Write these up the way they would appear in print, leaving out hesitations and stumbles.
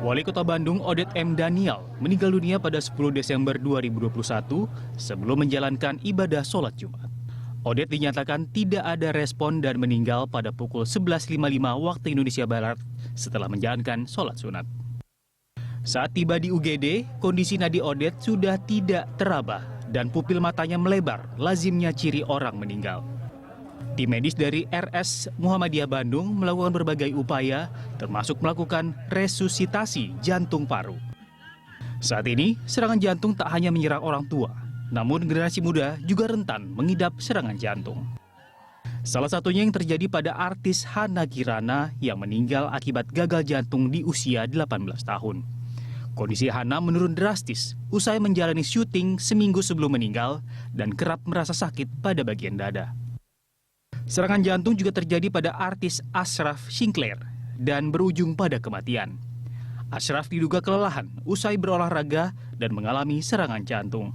Wali Kota Bandung Odet M. Daniel meninggal dunia pada 10 Desember 2021 sebelum menjalankan ibadah sholat Jumat. Odet dinyatakan tidak ada respon dan meninggal pada pukul 11.55 waktu Indonesia Barat setelah menjalankan sholat sunat. Saat tiba di UGD, kondisi nadi Odet sudah tidak terabah dan pupil matanya melebar, lazimnya ciri orang meninggal. Tim medis dari RS Muhammadiyah Bandung melakukan berbagai upaya, termasuk melakukan resusitasi jantung paru. Saat ini, serangan jantung tak hanya menyerang orang tua, namun generasi muda juga rentan mengidap serangan jantung. Salah satunya yang terjadi pada artis Hana Kirana yang meninggal akibat gagal jantung di usia 18 tahun. Kondisi Hana menurun drastis usai menjalani syuting seminggu sebelum meninggal dan kerap merasa sakit pada bagian dada. Serangan jantung juga terjadi pada artis Ashraf Sinclair dan berujung pada kematian. Ashraf diduga kelelahan usai berolahraga dan mengalami serangan jantung.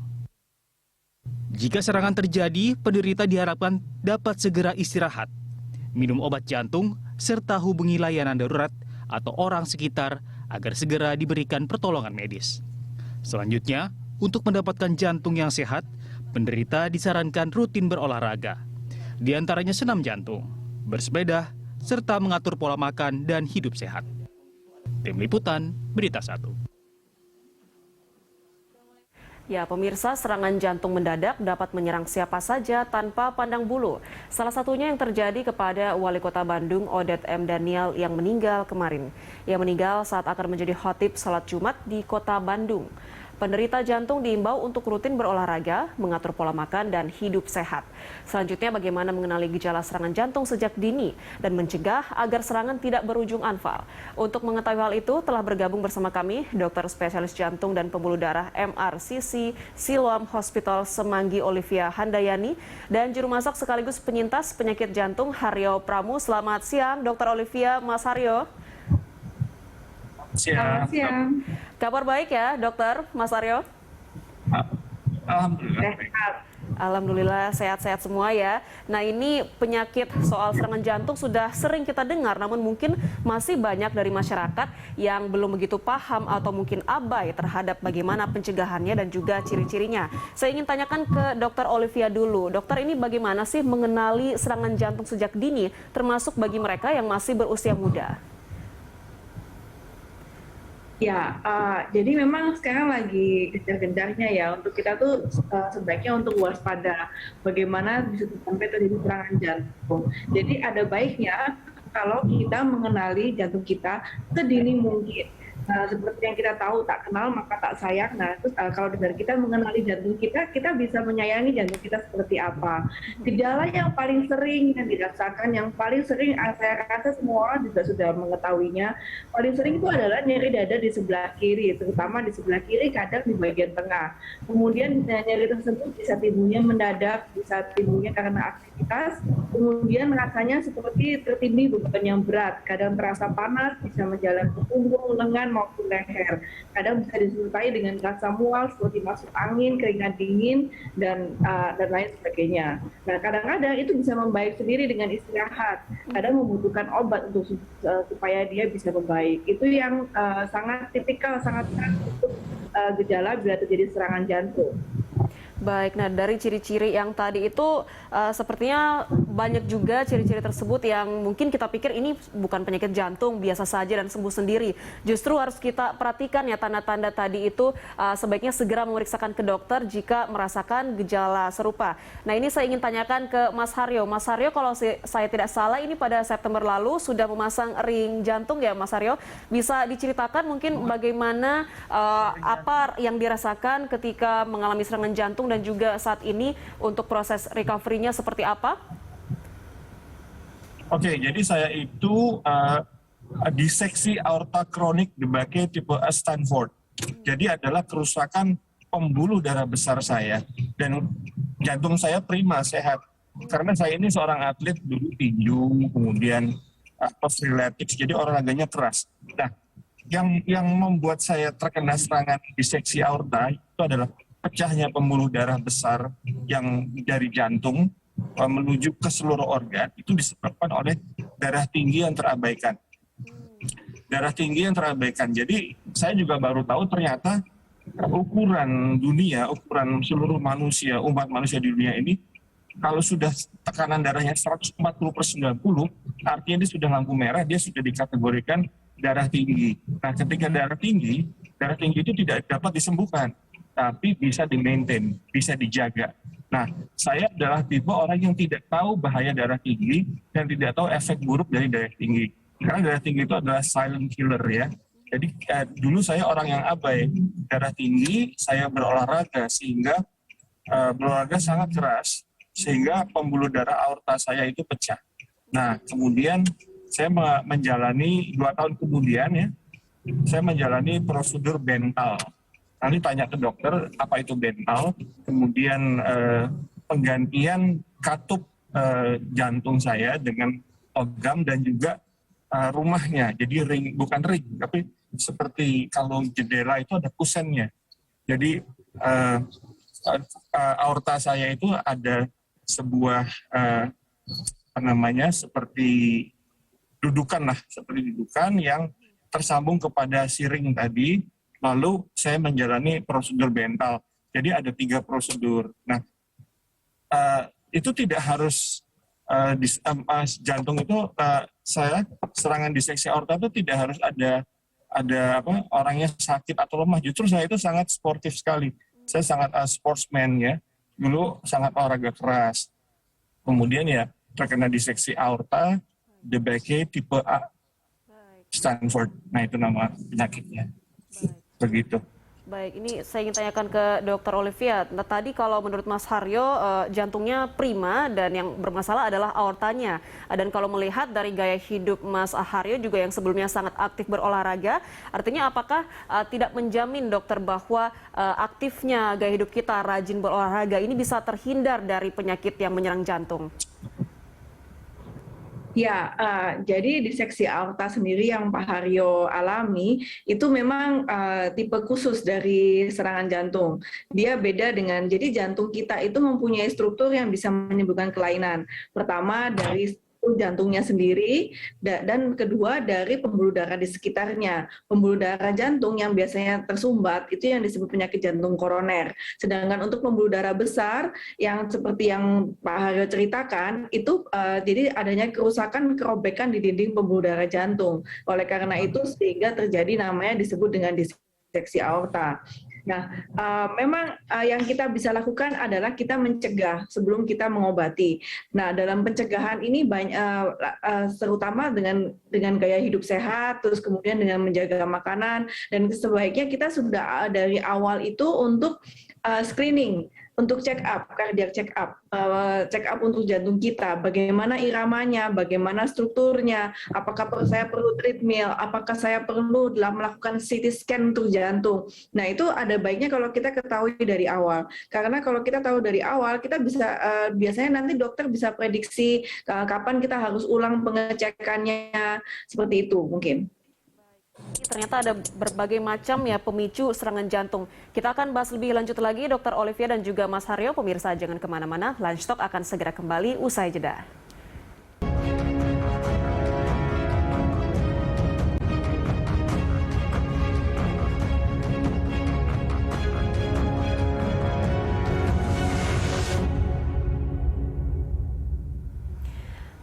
Jika serangan terjadi, penderita diharapkan dapat segera istirahat, minum obat jantung, serta hubungi layanan darurat atau orang sekitar agar segera diberikan pertolongan medis. Selanjutnya, untuk mendapatkan jantung yang sehat, penderita disarankan rutin berolahraga. Di antaranya senam jantung, bersepeda, serta mengatur pola makan dan hidup sehat. Tim Liputan, Berita 1. Ya, pemirsa, serangan jantung mendadak dapat menyerang siapa saja tanpa pandang bulu. Salah satunya yang terjadi kepada Wali Kota Bandung, Odet M. Daniel, yang meninggal kemarin. Ia meninggal saat akan menjadi khatib salat Jumat di Kota Bandung. Penderita jantung diimbau untuk rutin berolahraga, mengatur pola makan, dan hidup sehat. Selanjutnya, bagaimana mengenali gejala serangan jantung sejak dini dan mencegah agar serangan tidak berujung anfal. Untuk mengetahui hal itu, telah bergabung bersama kami dokter spesialis jantung dan pembuluh darah MRCC Siloam Hospital Semanggi Olivia Handayani dan juru masak sekaligus penyintas penyakit jantung Haryo Pramu. Selamat siang, Dokter Olivia, Mas Haryo. Selamat siang. Kabar baik ya, Dokter, Mas Aryo? Alhamdulillah. Alhamdulillah sehat-sehat semua ya. Nah, ini penyakit soal serangan jantung sudah sering kita dengar, namun mungkin masih banyak dari masyarakat yang belum begitu paham atau mungkin abai terhadap bagaimana pencegahannya dan juga ciri-cirinya. Saya ingin tanyakan ke Dokter Olivia dulu. Dokter, ini bagaimana sih mengenali serangan jantung sejak dini, termasuk bagi mereka yang masih berusia muda? Ya, jadi memang sekarang lagi gencar-gencarnya ya untuk kita tuh sebaiknya untuk waspada bagaimana bisa sampai terjadi serangan jantung. Jadi ada baiknya kalau kita mengenali jantung kita sedini mungkin. Seperti yang kita tahu, tak kenal maka tak sayang. Nah, terus kalau dari kita mengenali jantung kita, kita bisa menyayangi jantung kita seperti apa. Gejala yang paling sering yang dirasakan, yang paling sering saya rasa semua orang juga sudah mengetahuinya, paling sering itu adalah nyeri dada di sebelah kiri, terutama di sebelah kiri, kadang di bagian tengah. Kemudian nyeri tersebut bisa timbulnya mendadak, bisa timbulnya karena aktivitas, kemudian rasanya seperti tertindih beban yang berat, kadang terasa panas, bisa menjalar ke punggung, lengan, maupun leher. Kadang bisa disertai dengan rasa mual seperti masuk angin, keringat dingin, dan lain sebagainya. Nah, kadang-kadang itu bisa membaik sendiri dengan istirahat. Kadang membutuhkan obat untuk supaya dia bisa membaik. Itu yang sangat tipikal, sangat untuk gejala bila terjadi serangan jantung. Baik, nah dari ciri-ciri yang tadi itu sepertinya banyak juga ciri-ciri tersebut yang mungkin kita pikir ini bukan penyakit jantung, biasa saja dan sembuh sendiri. Justru harus kita perhatikan ya tanda-tanda tadi itu sebaiknya segera memeriksakan ke dokter jika merasakan gejala serupa. Nah, ini saya ingin tanyakan ke Mas Haryo. Mas Haryo, kalau saya tidak salah ini pada September lalu sudah memasang ring jantung ya Mas Haryo. Bisa diceritakan mungkin bagaimana apa yang dirasakan ketika mengalami serangan jantung dan juga saat ini untuk proses recovery-nya seperti apa? Oke, jadi saya itu diseksi aorta kronik Debake tipe A Stanford. Jadi adalah kerusakan pembuluh darah besar saya dan jantung saya prima, sehat. Karena saya ini seorang atlet dulu tinju, kemudian freeletics, jadi olahraganya keras. Nah, yang membuat saya terkena serangan diseksi aorta itu adalah pecahnya pembuluh darah besar yang dari jantung menuju ke seluruh organ itu disebabkan oleh darah tinggi yang terabaikan. Darah tinggi yang terabaikan. Jadi saya juga baru tahu ternyata ukuran dunia, ukuran seluruh manusia, umat manusia di dunia ini, kalau sudah tekanan darahnya 140/90, artinya dia sudah lampu merah, dia sudah dikategorikan darah tinggi. Nah, ketika darah tinggi itu tidak dapat disembuhkan, tapi bisa di-maintain, bisa dijaga. Nah, saya adalah tipe orang yang tidak tahu bahaya darah tinggi dan tidak tahu efek buruk dari darah tinggi. Karena darah tinggi itu adalah silent killer ya. Jadi dulu saya orang yang abai, darah tinggi, saya berolahraga sehingga berolahraga sangat keras sehingga pembuluh darah aorta saya itu pecah. Nah, kemudian saya menjalani 2 tahun kemudian ya, saya menjalani prosedur bental. Nanti tanya ke dokter apa itu bental, kemudian penggantian katup jantung saya dengan logam dan juga rumahnya. Jadi ring, bukan ring, tapi seperti kalau jendela itu ada kusennya. Jadi aorta saya itu ada sebuah seperti dudukan yang tersambung kepada si ring tadi. Lalu saya menjalani prosedur bental. Jadi ada 3 prosedur. Nah, itu tidak harus jantung itu saya serangan diseksi aorta itu tidak harus ada orangnya sakit atau lemah. Justru saya itu sangat sportif sekali. Saya sangat sportsman ya. Dulu sangat olahraga keras. Kemudian ya terkena diseksi aorta, DeBakey tipe A, Stanford. Nah itu nama penyakitnya. Begitu. Baik, ini saya ingin tanyakan ke Dr. Olivia. Nah, tadi kalau menurut Mas Haryo, jantungnya prima dan yang bermasalah adalah aortanya. Dan kalau melihat dari gaya hidup Mas Haryo juga yang sebelumnya sangat aktif berolahraga, artinya apakah tidak menjamin dokter bahwa aktifnya gaya hidup kita, rajin berolahraga ini bisa terhindar dari penyakit yang menyerang jantung? Ya, jadi diseksi aorta sendiri yang Pak Haryo alami itu memang tipe khusus dari serangan jantung. Dia beda dengan, jadi jantung kita itu mempunyai struktur yang bisa menyembuhkan kelainan. Pertama dari jantungnya sendiri, dan kedua dari pembuluh darah di sekitarnya. Pembuluh darah jantung yang biasanya tersumbat itu yang disebut penyakit jantung koroner. Sedangkan untuk pembuluh darah besar yang seperti yang Pak Haryo ceritakan itu jadi adanya kerobekan di dinding pembuluh darah jantung. Oleh karena itu sehingga terjadi namanya disebut dengan diseksi aorta. Nah, memang yang kita bisa lakukan adalah kita mencegah sebelum kita mengobati. Nah, dalam pencegahan ini terutama dengan gaya hidup sehat, terus kemudian dengan menjaga makanan, dan sebaiknya kita sudah dari awal itu untuk screening, untuk check up, cardiac check up untuk jantung kita, bagaimana iramanya, bagaimana strukturnya, apakah saya perlu treadmill, apakah saya perlu melakukan CT scan untuk jantung. Nah, itu ada baiknya kalau kita ketahui dari awal. Karena kalau kita tahu dari awal, kita bisa biasanya nanti dokter bisa prediksi kapan kita harus ulang pengecekannya, seperti itu mungkin. Ternyata ada berbagai macam ya pemicu serangan jantung. Kita akan bahas lebih lanjut lagi Dr. Olivia dan juga Mas Haryo. Pemirsa jangan kemana-mana, Lunch Talk akan segera kembali usai jeda.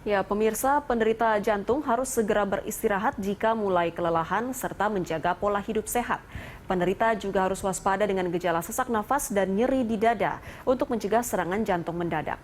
Ya, pemirsa, penderita jantung harus segera beristirahat jika mulai kelelahan serta menjaga pola hidup sehat. Penderita juga harus waspada dengan gejala sesak nafas dan nyeri di dada untuk mencegah serangan jantung mendadak.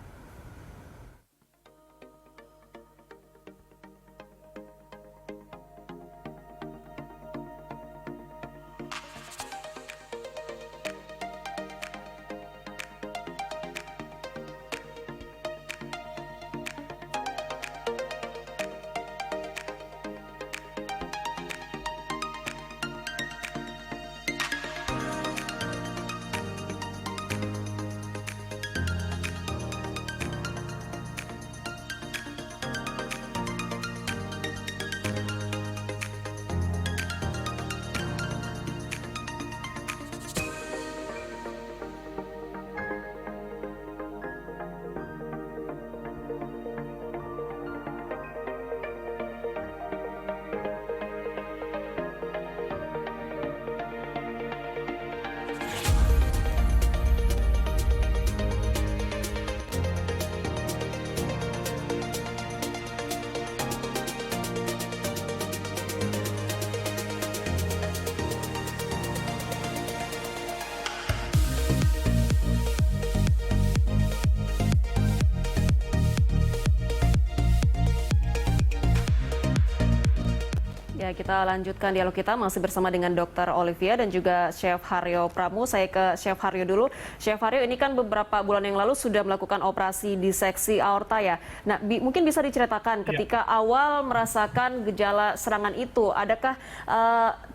Ya, kita lanjutkan dialog kita masih bersama dengan Dr. Olivia dan juga Chef Haryo Pramu. Saya ke Chef Haryo dulu. Chef Haryo, ini kan beberapa bulan yang lalu sudah melakukan operasi diseksi aorta ya. Nah, mungkin bisa diceritakan ketika awal merasakan gejala serangan itu, adakah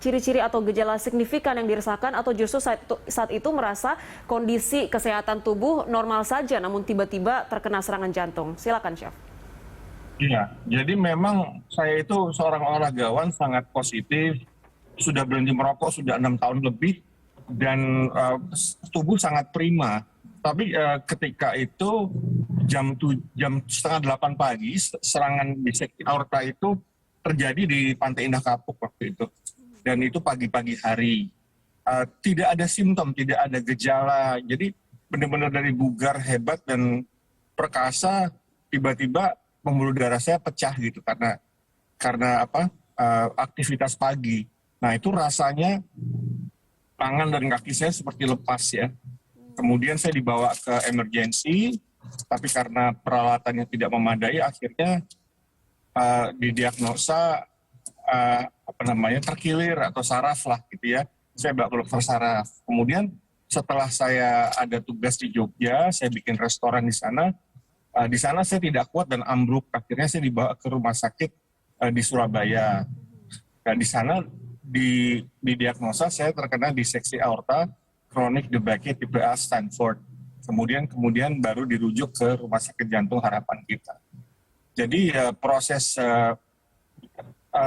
ciri-ciri atau gejala signifikan yang dirasakan atau justru saat itu merasa kondisi kesehatan tubuh normal saja namun tiba-tiba terkena serangan jantung? Silakan, Chef. Iya, jadi memang saya itu seorang olahragawan sangat positif, sudah berhenti merokok sudah 6 tahun lebih, dan tubuh sangat prima. Tapi ketika itu jam setengah 8 pagi, serangan diseksi aorta itu terjadi di Pantai Indah Kapuk waktu itu. Dan itu pagi-pagi hari. Tidak ada simptom, tidak ada gejala. Jadi benar-benar dari bugar hebat dan perkasa, tiba-tiba pembuluh darah saya pecah gitu karena aktivitas pagi. Nah itu rasanya tangan dan kaki saya seperti lepas ya. Kemudian saya dibawa ke emergency, tapi karena peralatannya tidak memadai, akhirnya didiagnosa terkilir atau saraf lah gitu ya. Saya bawa ke dokter saraf. Kemudian setelah saya ada tugas di Jogja, saya bikin restoran di sana. Di sana saya tidak kuat dan ambruk. Akhirnya saya dibawa ke rumah sakit di Surabaya. Dan di sana didiagnosa saya terkena diseksi aorta kronik DeBakey tipe A Stanford. Kemudian baru dirujuk ke Rumah Sakit Jantung Harapan Kita. Jadi proses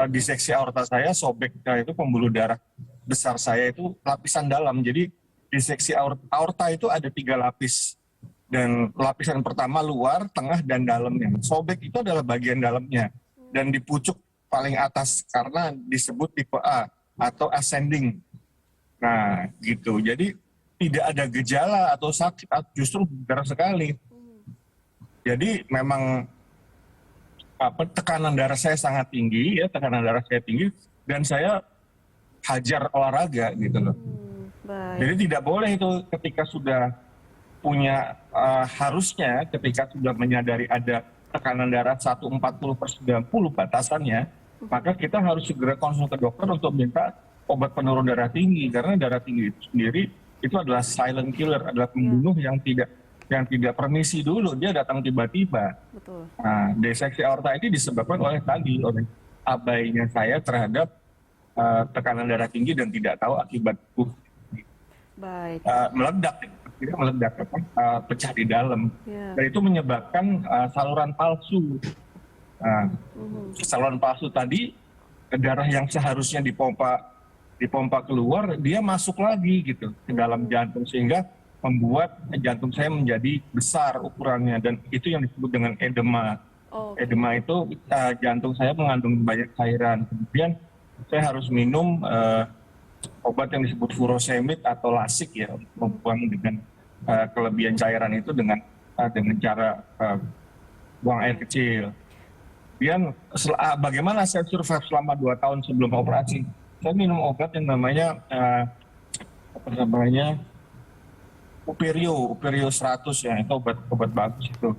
diseksi aorta saya sobek itu pembuluh darah besar saya itu lapisan dalam. Jadi diseksi aorta itu ada 3 lapis. Dan lapisan pertama luar, tengah, dan dalamnya. Sobek itu adalah bagian dalamnya. Dan di pucuk paling atas karena disebut tipe A atau ascending. Nah gitu, jadi tidak ada gejala atau sakit, justru bugar sekali. Jadi memang tekanan darah saya sangat tinggi, dan saya hajar olahraga gitu loh. Jadi tidak boleh itu ketika sudah punya harusnya ketika sudah menyadari ada tekanan darah 140/90 batasannya, maka kita harus segera konsul ke dokter untuk minta obat penurun darah tinggi, karena darah tinggi itu sendiri itu adalah silent killer, adalah pembunuh yang tidak permisi dulu, dia datang tiba-tiba. Nah, diseksi aorta ini disebabkan oleh abainya saya terhadap tekanan darah tinggi dan tidak tahu akibat meledak. Tidak meledak, pecah di dalam, dan itu menyebabkan saluran palsu. Saluran palsu tadi, darah yang seharusnya dipompa keluar, dia masuk lagi gitu ke dalam jantung, sehingga membuat jantung saya menjadi besar ukurannya, dan itu yang disebut dengan edema. Edema itu jantung saya mengandung banyak cairan, kemudian saya harus minum obat yang disebut furosemid atau lasik ya, membuang dengan kelebihan cairan itu dengan cara buang air kecil. Kemudian bagaimana saya survive selama 2 tahun sebelum operasi? Saya minum obat yang namanya Uperio 100 ya, itu obat bagus itu.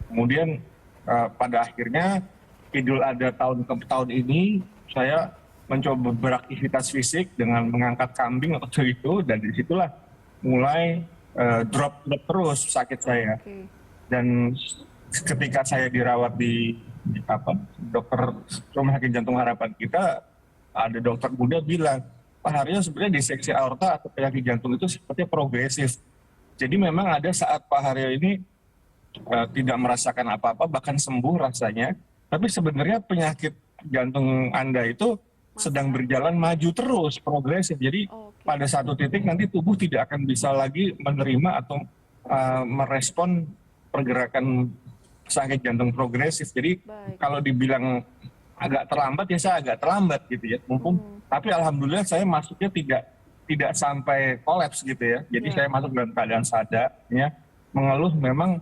Kemudian pada akhirnya Idul Adha tahun ini saya mencoba beraktivitas fisik dengan mengangkat kambing waktu itu, dan disitulah mulai drop terus sakit saya. Dan ketika saya dirawat di dokter Rumah Sakit Jantung Harapan Kita, ada dokter muda bilang, Pak Haryo, sebenarnya diseksi aorta atau penyakit jantung itu seperti progresif. Jadi memang ada saat Pak Haryo ini tidak merasakan apa-apa, bahkan sembuh rasanya, tapi sebenarnya penyakit jantung Anda itu sedang berjalan maju terus, progresif. Jadi pada satu titik nanti tubuh tidak akan bisa lagi menerima atau merespon pergerakan sakit jantung progresif. Jadi kalau dibilang agak terlambat, ya saya agak terlambat gitu ya. Tapi alhamdulillah saya masuknya tidak sampai kolaps gitu ya. Jadi saya masuk dalam keadaan sadar, ya. Mengeluh memang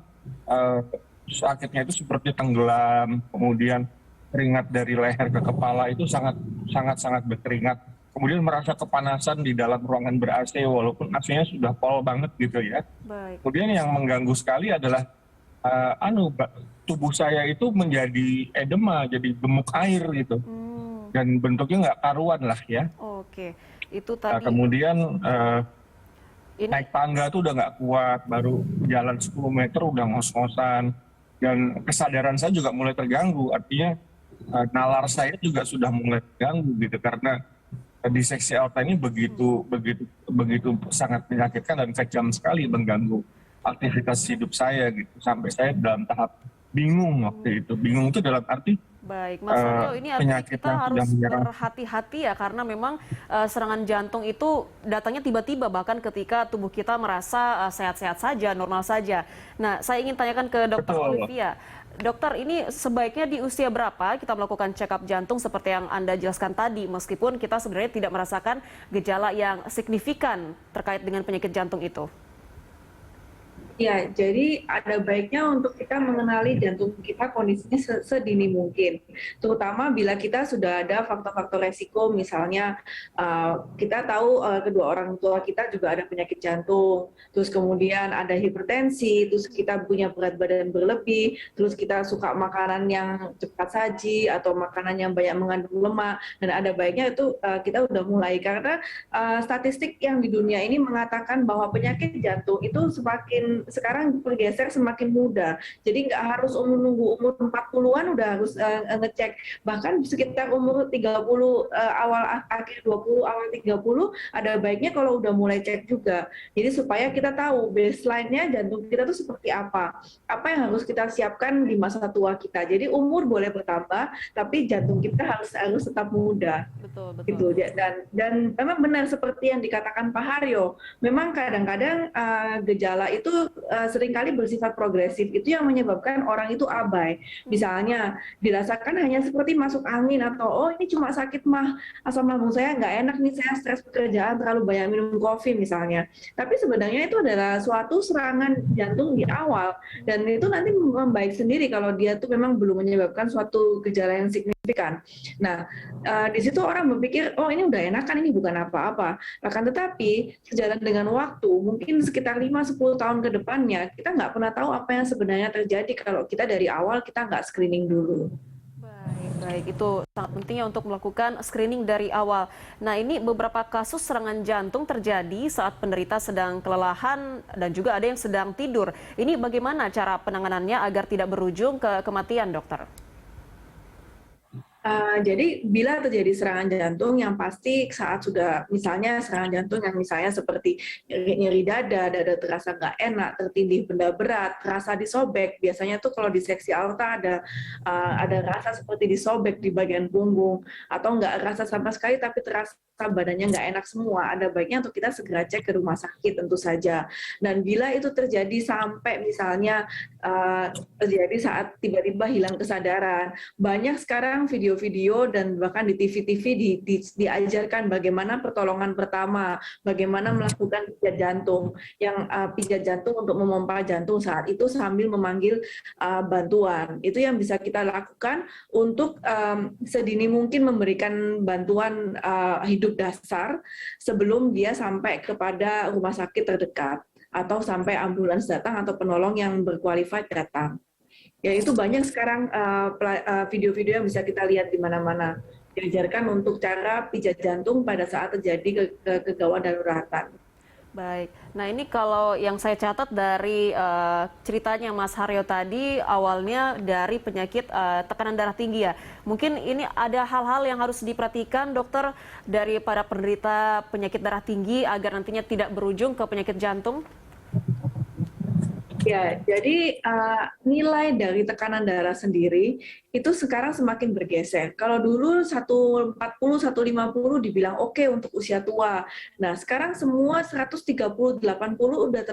sakitnya itu seperti tenggelam, kemudian keringat dari leher ke kepala itu sangat berkeringat. Kemudian merasa kepanasan di dalam ruangan ber-AC walaupun AC-nya sudah pol banget gitu ya. Kemudian yang mengganggu sekali adalah tubuh saya itu menjadi edema, jadi gemuk air gitu. dan bentuknya nggak karuan lah ya. Oke, itu Nah, tadi kemudian ini naik tangga tuh udah nggak kuat, baru jalan 10 meter udah ngos-ngosan, dan kesadaran saya juga mulai terganggu. Artinya nalar saya juga sudah mulai terganggu gitu, karena diseksi aorta ini begitu sangat menyakitkan dan kejam sekali mengganggu aktivitas hidup saya gitu, sampai saya dalam tahap bingung waktu itu. Bingung itu dalam arti baik, Mas Aryo, ini artinya penyakit kita yang sudah harus menyerang. berhati-hati ya, karena memang serangan jantung itu datangnya tiba-tiba, bahkan ketika tubuh kita merasa sehat-sehat saja, normal saja. Nah, saya ingin tanyakan ke Dokter Betul. Olivia. Dokter, ini sebaiknya di usia berapa kita melakukan check up jantung seperti yang Anda jelaskan tadi, meskipun kita sebenarnya tidak merasakan gejala yang signifikan terkait dengan penyakit jantung itu? Ya, jadi ada baiknya untuk kita mengenali jantung kita kondisinya sedini mungkin. Terutama bila kita sudah ada faktor-faktor resiko, misalnya kita tahu kedua orang tua kita juga ada penyakit jantung, terus kemudian ada hipertensi, terus kita punya berat badan berlebih, terus kita suka makanan yang cepat saji atau makanan yang banyak mengandung lemak, dan ada baiknya itu kita udah mulai, karena statistik yang di dunia ini mengatakan bahwa penyakit jantung itu sekarang bergeser semakin muda. Jadi nggak harus nunggu umur 40-an udah harus ngecek. Bahkan sekitar umur 30, akhir 20, awal 30, ada baiknya kalau udah mulai cek juga. Jadi supaya kita tahu baseline-nya jantung kita tuh seperti apa. Apa yang harus kita siapkan di masa tua kita. Jadi umur boleh bertambah, tapi jantung kita harus tetap muda. Betul, Gitu. betul. Dan memang benar seperti yang dikatakan Pak Haryo, memang kadang-kadang gejala itu seringkali bersifat progresif, itu yang menyebabkan orang itu abai. Misalnya dirasakan hanya seperti masuk angin, atau oh ini cuma sakit asam lambung saya nggak enak nih, saya stres pekerjaan, terlalu banyak minum kopi misalnya. Tapi sebenarnya itu adalah suatu serangan jantung di awal, dan itu nanti membaik sendiri kalau dia tuh memang belum menyebabkan suatu gejala yang signifikan. Nah, di situ orang berpikir, oh ini udah enakan, ini bukan apa-apa. Akan tetapi, sejalan dengan waktu, mungkin sekitar 5-10 tahun ke depannya, kita nggak pernah tahu apa yang sebenarnya terjadi kalau kita dari awal kita nggak screening dulu. Baik, itu sangat pentingnya untuk melakukan screening dari awal. Nah, ini beberapa kasus serangan jantung terjadi saat penderita sedang kelelahan dan juga ada yang sedang tidur. Ini bagaimana cara penanganannya agar tidak berujung ke kematian, dokter? Jadi bila terjadi serangan jantung, yang pasti saat sudah misalnya serangan jantung yang misalnya seperti nyeri dada terasa nggak enak, tertindih benda berat, terasa disobek. Biasanya tuh kalau di seksi aorta ada rasa seperti disobek di bagian punggung, atau nggak rasa sama sekali tapi terasa badannya nggak enak semua. Ada baiknya untuk kita segera cek ke rumah sakit tentu saja. Dan bila itu terjadi sampai misalnya terjadi saat tiba-tiba hilang kesadaran, banyak sekarang video-video dan bahkan di TV-TV diajarkan bagaimana pertolongan pertama, bagaimana melakukan pijat jantung, yang pijat jantung untuk memompa jantung saat itu sambil memanggil bantuan. Itu yang bisa kita lakukan untuk sedini mungkin memberikan bantuan hidup dasar sebelum dia sampai kepada rumah sakit terdekat, atau sampai ambulans datang atau penolong yang berqualified datang. Ya, itu banyak sekarang video-video yang bisa kita lihat di mana-mana. Diajarkan untuk cara pijat jantung pada saat terjadi kegawat daruratan. Baik, nah ini kalau yang saya catat dari ceritanya Mas Haryo tadi, awalnya dari penyakit tekanan darah tinggi ya. Mungkin ini ada hal-hal yang harus diperhatikan dokter dari para penderita penyakit darah tinggi agar nantinya tidak berujung ke penyakit jantung? Ya, jadi nilai dari tekanan darah sendiri itu sekarang semakin bergeser. Kalau dulu 140, 150 dibilang oke untuk usia tua. Nah, sekarang semua 130, 80 udah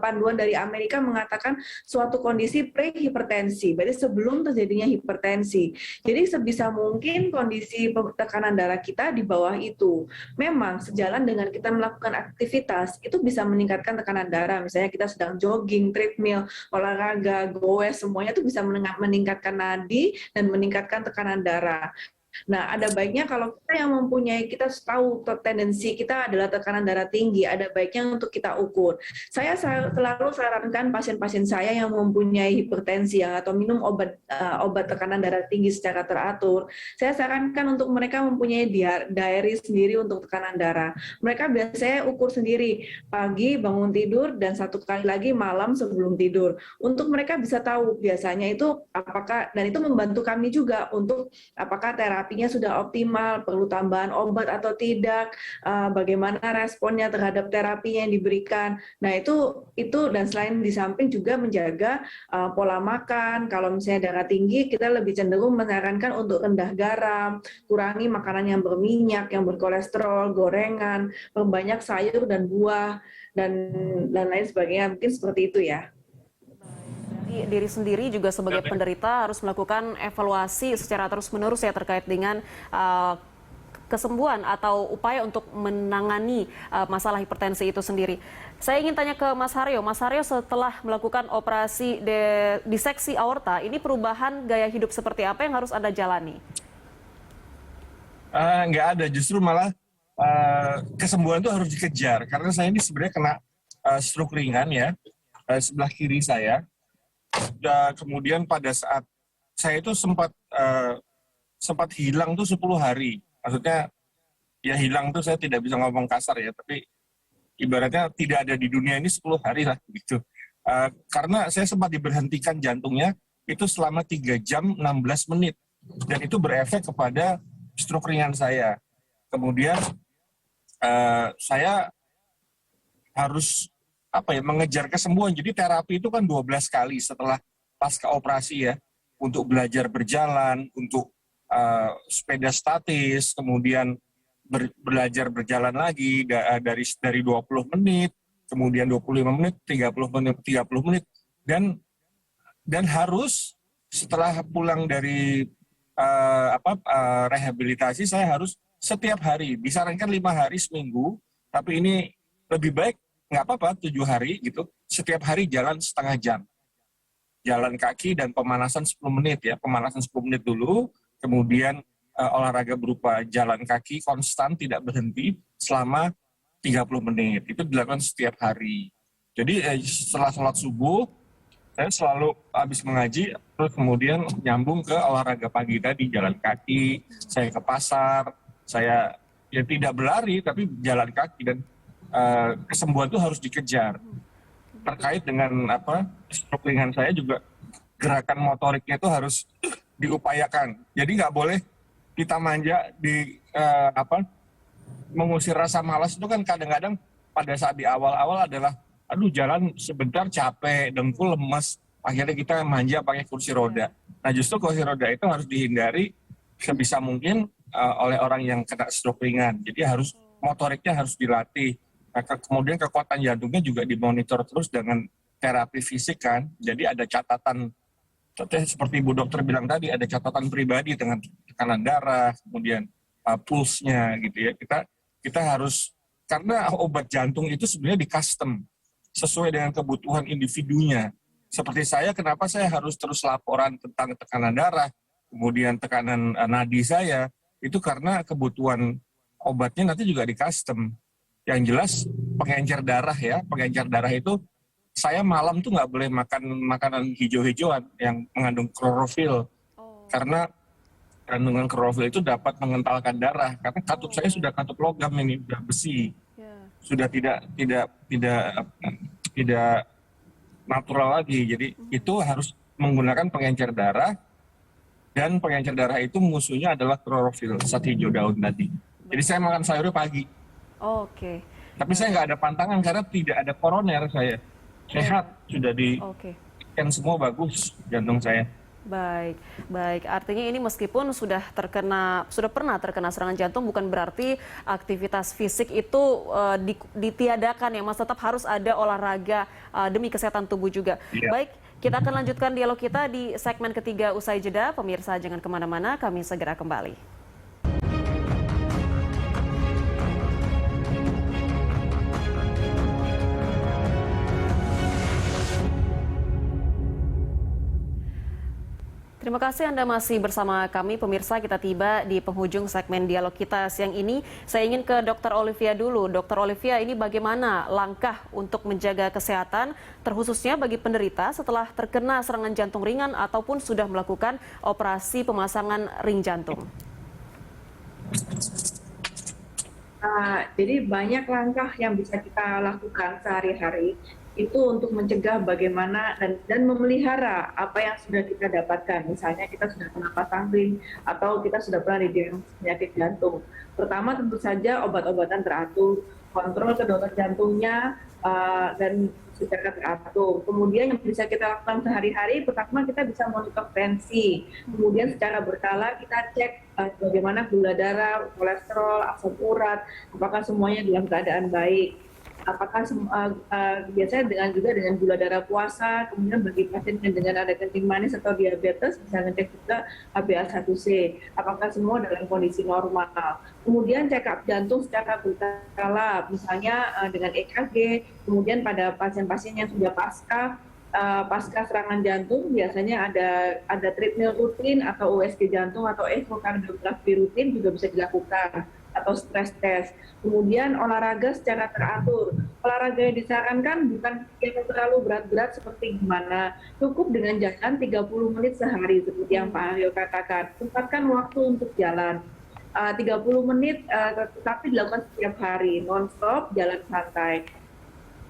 panduan dari Amerika mengatakan suatu kondisi prehipertensi, berarti sebelum terjadinya hipertensi. Jadi sebisa mungkin kondisi tekanan darah kita di bawah itu. Memang sejalan dengan kita melakukan aktivitas, itu bisa meningkatkan tekanan darah. Misalnya kita sedang jogging, treadmill, olahraga, goes, semuanya itu bisa meningkatkan nadi dan meningkatkan tekanan darah. Nah, ada baiknya kalau kita yang mempunyai, kita tahu tendensi kita adalah tekanan darah tinggi, ada baiknya untuk kita ukur. Saya selalu sarankan pasien-pasien saya yang mempunyai hipertensi atau minum obat tekanan darah tinggi secara teratur, saya sarankan untuk mereka mempunyai diary sendiri untuk tekanan darah. Mereka biasanya ukur sendiri pagi bangun tidur dan satu kali lagi malam sebelum tidur. Untuk mereka bisa tahu biasanya itu apakah, dan itu membantu kami juga untuk apakah terapinya sudah optimal, perlu tambahan obat atau tidak, bagaimana responnya terhadap terapi yang diberikan. Nah, itu dan selain di samping juga menjaga pola makan. Kalau misalnya darah tinggi, kita lebih cenderung menyarankan untuk rendah garam, kurangi makanan yang berminyak, yang berkolesterol, gorengan, perbanyak sayur dan buah, dan lain sebagainya. Mungkin seperti itu ya. Diri sendiri juga sebagai penderita harus melakukan evaluasi secara terus-menerus ya terkait dengan kesembuhan atau upaya untuk menangani masalah hipertensi itu sendiri. Saya ingin tanya ke Mas Haryo. Mas Haryo, setelah melakukan operasi diseksi aorta, ini perubahan gaya hidup seperti apa yang harus Anda jalani? Nggak ada, justru malah kesembuhan itu harus dikejar. Karena saya ini sebenarnya kena stroke ringan ya, sebelah kiri saya. Dan kemudian pada saat saya itu sempat hilang tuh 10 hari. Maksudnya ya hilang tuh saya tidak bisa ngomong kasar ya, tapi ibaratnya tidak ada di dunia ini 10 hari lah gitu. Karena saya sempat diberhentikan jantungnya itu selama 3 jam 16 menit. Dan itu berefek kepada stroke ringan saya. Kemudian saya harus mengejar kesembuhan. Jadi terapi itu kan 12 kali setelah pasca operasi ya, untuk belajar berjalan, untuk sepeda statis, kemudian belajar berjalan lagi dari 20 menit, kemudian 25 menit, 30 menit, dan harus setelah pulang dari rehabilitasi saya harus setiap hari, disarankan 5 hari seminggu, tapi ini lebih baik nggak apa-apa 7 hari gitu, setiap hari jalan setengah jam, jalan kaki dan pemanasan 10 menit ya, pemanasan 10 menit dulu, kemudian olahraga berupa jalan kaki konstan tidak berhenti selama 30 menit, itu dilakukan setiap hari. Jadi setelah sholat subuh saya selalu habis mengaji, terus kemudian nyambung ke olahraga pagi tadi, jalan kaki, saya ke pasar, saya ya tidak berlari tapi jalan kaki, dan kesembuhan itu harus dikejar. Terkait dengan stroke ringan saya juga, gerakan motoriknya itu harus diupayakan. Jadi nggak boleh kita manja mengusir rasa malas itu kan kadang-kadang pada saat di awal-awal adalah aduh jalan sebentar capek, dengkul lemes, akhirnya kita manja pakai kursi roda. Nah justru kursi roda itu harus dihindari sebisa mungkin oleh orang yang kena stroke ringan. Jadi motoriknya harus dilatih. Nah, kemudian kekuatan jantungnya juga dimonitor terus dengan terapi fisik kan. Jadi ada catatan, seperti Ibu Dokter bilang tadi, ada catatan pribadi dengan tekanan darah, kemudian pulsnya gitu ya. Kita harus, karena obat jantung itu sebenarnya di custom sesuai dengan kebutuhan individunya. Seperti saya, kenapa saya harus terus laporan tentang tekanan darah, kemudian tekanan nadi saya, itu karena kebutuhan obatnya nanti juga di custom. Yang jelas pengencer darah ya, pengencer darah itu saya malam tuh nggak boleh makan makanan hijau-hijauan yang mengandung klorofil. Karena kandungan klorofil itu dapat mengentalkan darah. Karena katup saya sudah katup logam ini, sudah besi. Sudah tidak natural lagi. Jadi itu harus menggunakan pengencer darah, dan pengencer darah itu musuhnya adalah klorofil, zat hijau daun tadi. Jadi saya makan sayurnya pagi. Oke. Tapi saya nggak ada pantangan karena tidak ada koroner saya. Sehat, sudah scan semua bagus jantung saya. Baik. Artinya ini meskipun sudah pernah terkena serangan jantung, bukan berarti aktivitas fisik itu ditiadakan ya, Mas. Tetap harus ada olahraga demi kesehatan tubuh juga. Yeah. Baik, kita akan lanjutkan dialog kita di segmen ketiga usai jeda. Pemirsa jangan kemana-mana, kami segera kembali. Terima kasih Anda masih bersama kami. Pemirsa, kita tiba di penghujung segmen dialog kita siang ini. Saya ingin ke Dr. Olivia dulu. Dr. Olivia, ini bagaimana langkah untuk menjaga kesehatan, terkhususnya bagi penderita setelah terkena serangan jantung ringan ataupun sudah melakukan operasi pemasangan ring jantung? Jadi banyak langkah yang bisa kita lakukan sehari-hari itu untuk mencegah bagaimana dan memelihara apa yang sudah kita dapatkan. Misalnya kita sudah kena pasang ring atau kita sudah pernah didiagnosis penyakit jantung. Pertama tentu saja obat-obatan teratur, kontrol ke dokter jantungnya dan secara teratur. Kemudian yang bisa kita lakukan sehari-hari, pertama kita bisa monitor tensi. Kemudian secara berkala kita cek bagaimana gula darah, kolesterol, asam urat, apakah semuanya dalam keadaan baik. Apakah biasanya dengan gula darah puasa, kemudian bagi pasien yang dengan ada kencing manis atau diabetes bisa ngecek juga HbA1c, apakah semua dalam kondisi normal. Kemudian check up jantung secara berkala, misalnya dengan EKG. Kemudian pada pasien-pasien yang sudah pasca serangan jantung biasanya ada treadmill rutin atau USG jantung atau ekokardiografi rutin juga bisa dilakukan, atau stress test. Kemudian olahraga secara teratur. Olahraga yang disarankan bukan yang terlalu berat-berat seperti gimana. Cukup dengan jalan 30 menit sehari seperti yang Pak Haryo katakan. Tempatkan waktu untuk jalan. 30 menit tetapi dilakukan setiap hari, non-stop, jalan santai.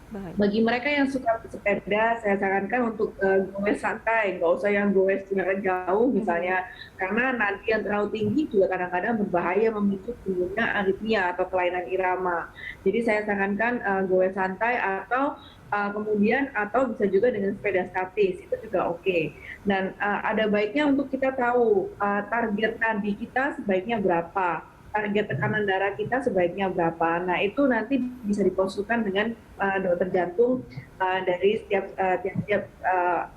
Bagi mereka yang suka bersepeda, saya sarankan untuk goes santai, nggak usah yang goes jarak jauh misalnya, karena nadi yang terlalu tinggi juga kadang-kadang berbahaya memicu timbulnya aritmia atau kelainan irama. Jadi saya sarankan goes santai atau kemudian atau bisa juga dengan sepeda statis, itu juga oke. Dan ada baiknya untuk kita tahu target nadi kita sebaiknya berapa. Target tekanan darah kita sebaiknya berapa. Nah, itu nanti bisa dikonsulkan dengan dokter jantung dari setiap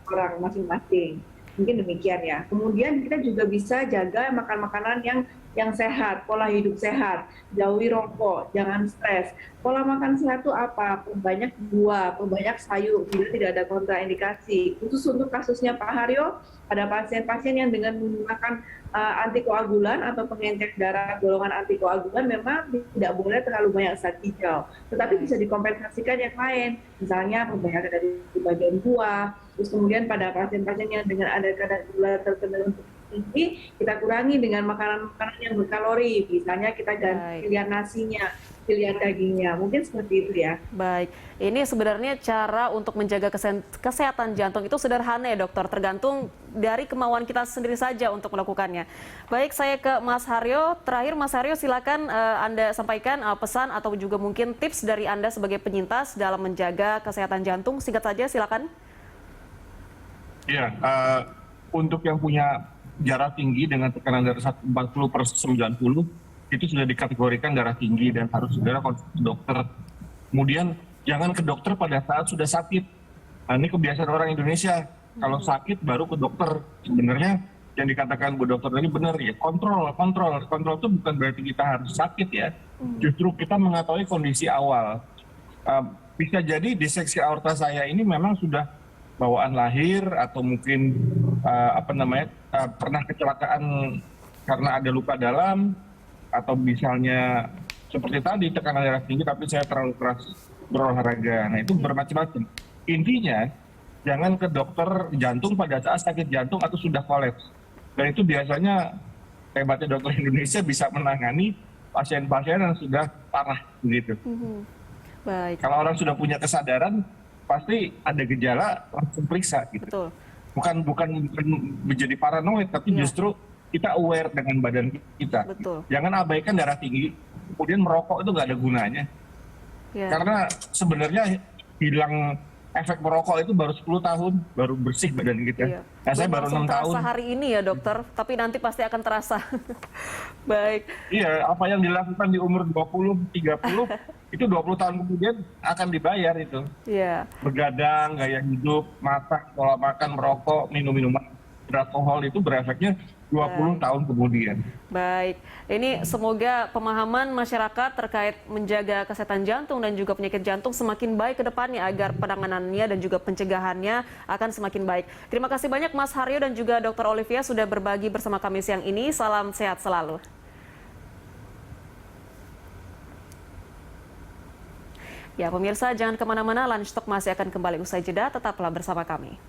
orang masing-masing. Mungkin demikian ya. Kemudian kita juga bisa jaga makan makanan yang sehat, pola hidup sehat, jauhi rokok, jangan stres. Pola makan sehat itu apa? Perbanyak buah, perbanyak sayur, bila tidak ada kontraindikasi. Khusus untuk kasusnya Pak Haryo, pada pasien-pasien yang dengan menggunakan antikoagulan atau pengencer darah golongan antikoagulan memang tidak boleh terlalu banyak zat hijau, tetapi bisa dikompensasikan yang lain, misalnya perbanyak dari bagian buah. Terus kemudian pada pasien-pasien yang dengan ada kadar gula terkendali tinggi, kita kurangi dengan makanan-makanan yang berkalori, misalnya kita ganti pilihan nasinya, pilihan dagingnya, mungkin seperti itu ya. Baik, ini sebenarnya cara untuk menjaga kesehatan jantung itu sederhana ya dokter, tergantung dari kemauan kita sendiri saja untuk melakukannya. Baik, saya ke Mas Haryo. Terakhir Mas Haryo, silakan Anda sampaikan pesan atau juga mungkin tips dari Anda sebagai penyintas dalam menjaga kesehatan jantung. Singkat saja, silakan. Ya, untuk yang punya darah tinggi dengan tekanan darah 140/90 itu sudah dikategorikan darah tinggi dan harus segera konsultasi dokter. Kemudian jangan ke dokter pada saat sudah sakit. Nah, ini kebiasaan orang Indonesia. Kalau sakit baru ke dokter. Sebenarnya yang dikatakan Bu Dokter tadi benar ya. Kontrol itu bukan berarti kita harus sakit ya. Justru kita mengetahui kondisi awal. Bisa jadi diseksi aorta saya ini memang sudah bawaan lahir atau mungkin pernah kecelakaan karena ada luka dalam, atau misalnya seperti tadi tekanan darah tinggi tapi saya terlalu keras berolahraga. Nah, itu bermacam-macam. Intinya jangan ke dokter jantung pada saat sakit jantung atau sudah kolaps. Dan itu biasanya hebatnya dokter Indonesia bisa menangani pasien-pasien yang sudah parah begitu. Baik. Kalau orang sudah punya kesadaran pasti ada gejala langsung periksa gitu. Betul. Bukan menjadi paranoid, tapi justru kita aware dengan badan kita. Betul. Jangan abaikan darah tinggi, kemudian merokok itu nggak ada gunanya. Karena sebenarnya hilang efek merokok itu baru 10 tahun, baru bersih badan kita. Nah, saya baru 6 tahun. Terasa hari ini ya dokter, tapi nanti pasti akan terasa. Baik. Iya, apa yang dilakukan di umur 20, 30, itu 20 tahun kemudian akan dibayar itu. Iya. Begadang, gaya hidup, masak, pola makan, merokok, minum minuman drug alkohol itu berefeknya 20 tahun kemudian. Baik, ini semoga pemahaman masyarakat terkait menjaga kesehatan jantung dan juga penyakit jantung semakin baik ke depannya agar penanganannya dan juga pencegahannya akan semakin baik. Terima kasih banyak Mas Haryo dan juga Dr. Olivia sudah berbagi bersama kami siang ini. Salam sehat selalu. Ya pemirsa, jangan kemana-mana, Lunch Talk masih akan kembali usai jeda, tetaplah bersama kami.